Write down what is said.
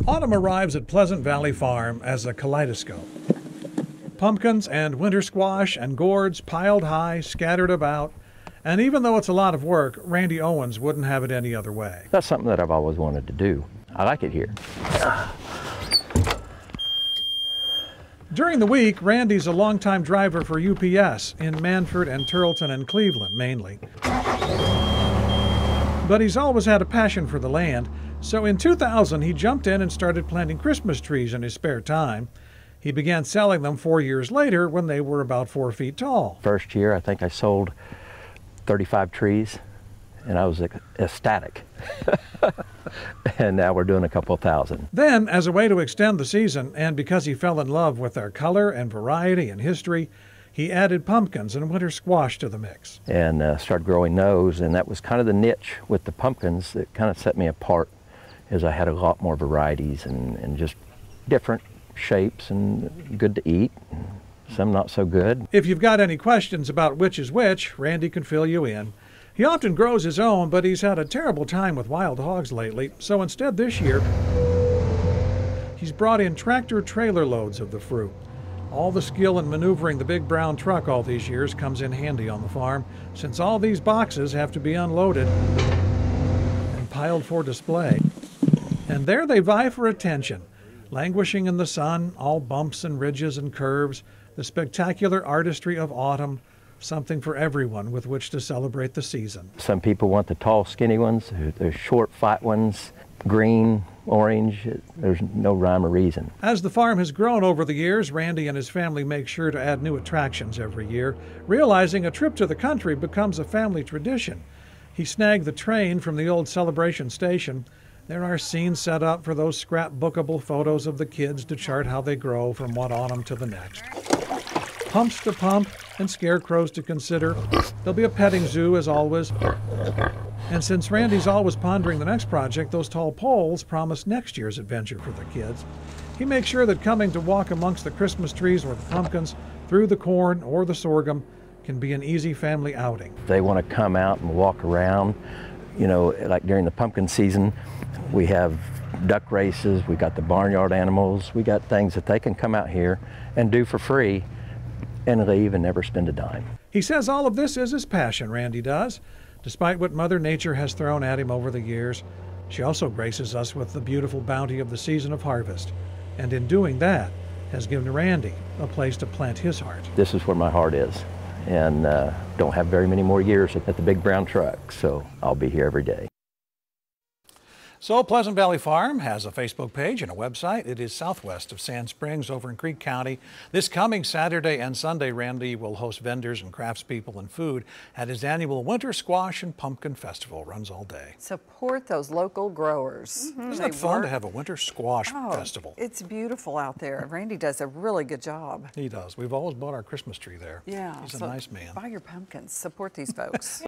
Autumn arrives at Pleasant Valley Farm as a kaleidoscope. Pumpkins and winter squash and gourds piled high, scattered about. And even though it's a lot of work, Randy Owens wouldn't have it any other way. That's something that I've always wanted to do. I like it here. During the week, Randy's a longtime driver for UPS in Manford and Turleton and Cleveland, mainly. But he's always had a passion for the land, so in 2000 he jumped in and started planting Christmas trees in his spare time. He began selling them 4 years later when they were about 4 feet tall. First year, I think I sold 35 trees, and I was ecstatic. And now we're doing a couple thousand. Then, as a way to extend the season, and because he fell in love with their color and variety and history, he added pumpkins and winter squash to the mix. And started growing those, and that was kind of the niche with the pumpkins that kind of set me apart, as I had a lot more varieties and just different shapes and good to eat, some not so good. If you've got any questions about which is which, Randy can fill you in. He often grows his own, but he's had a terrible time with wild hogs lately, so instead this year, he's brought in tractor-trailer loads of the fruit. All the skill in maneuvering the big brown truck all these years comes in handy on the farm, since all these boxes have to be unloaded and piled for display. And there they vie for attention, languishing in the sun, all bumps and ridges and curves, the spectacular artistry of autumn, something for everyone with which to celebrate the season. Some people want the tall, skinny ones, the short, flat ones, green, orange. There's no rhyme or reason. As the farm has grown over the years, Randy and his family make sure to add new attractions every year, realizing a trip to the country becomes a family tradition. He snagged the train from the old Celebration station. There are scenes set up for those scrapbookable photos of the kids to chart how they grow from one autumn to the next. Pumps to pump and scarecrows to consider. There'll be a petting zoo as always. And since Randy's always pondering the next project, those tall poles promise next year's adventure for the kids. He makes sure that coming to walk amongst the Christmas trees or the pumpkins, through the corn or the sorghum, can be an easy family outing. They want to come out and walk around. You know, like during the pumpkin season, we have duck races, we got the barnyard animals, we got things that they can come out here and do for free and leave and never spend a dime. He says all of this is his passion, Randy does. Despite what Mother Nature has thrown at him over the years, she also graces us with the beautiful bounty of the season of harvest. And in doing that, has given Randy a place to plant his heart. This is where my heart is. And don't have very many more years at the big brown truck, so I'll be here every day. So Pleasant Valley Farm has a Facebook page and a website. It is southwest of Sand Springs over in Creek County. This coming Saturday and Sunday, Randy will host vendors and craftspeople and food at his annual Winter Squash and Pumpkin Festival. Runs all day. Support those local growers. Isn't it fun to have a Winter Squash Festival? It's beautiful out there. Randy does a really good job. He does. We've always bought our Christmas tree there. Yeah. He's a nice man. Buy your pumpkins. Support these folks.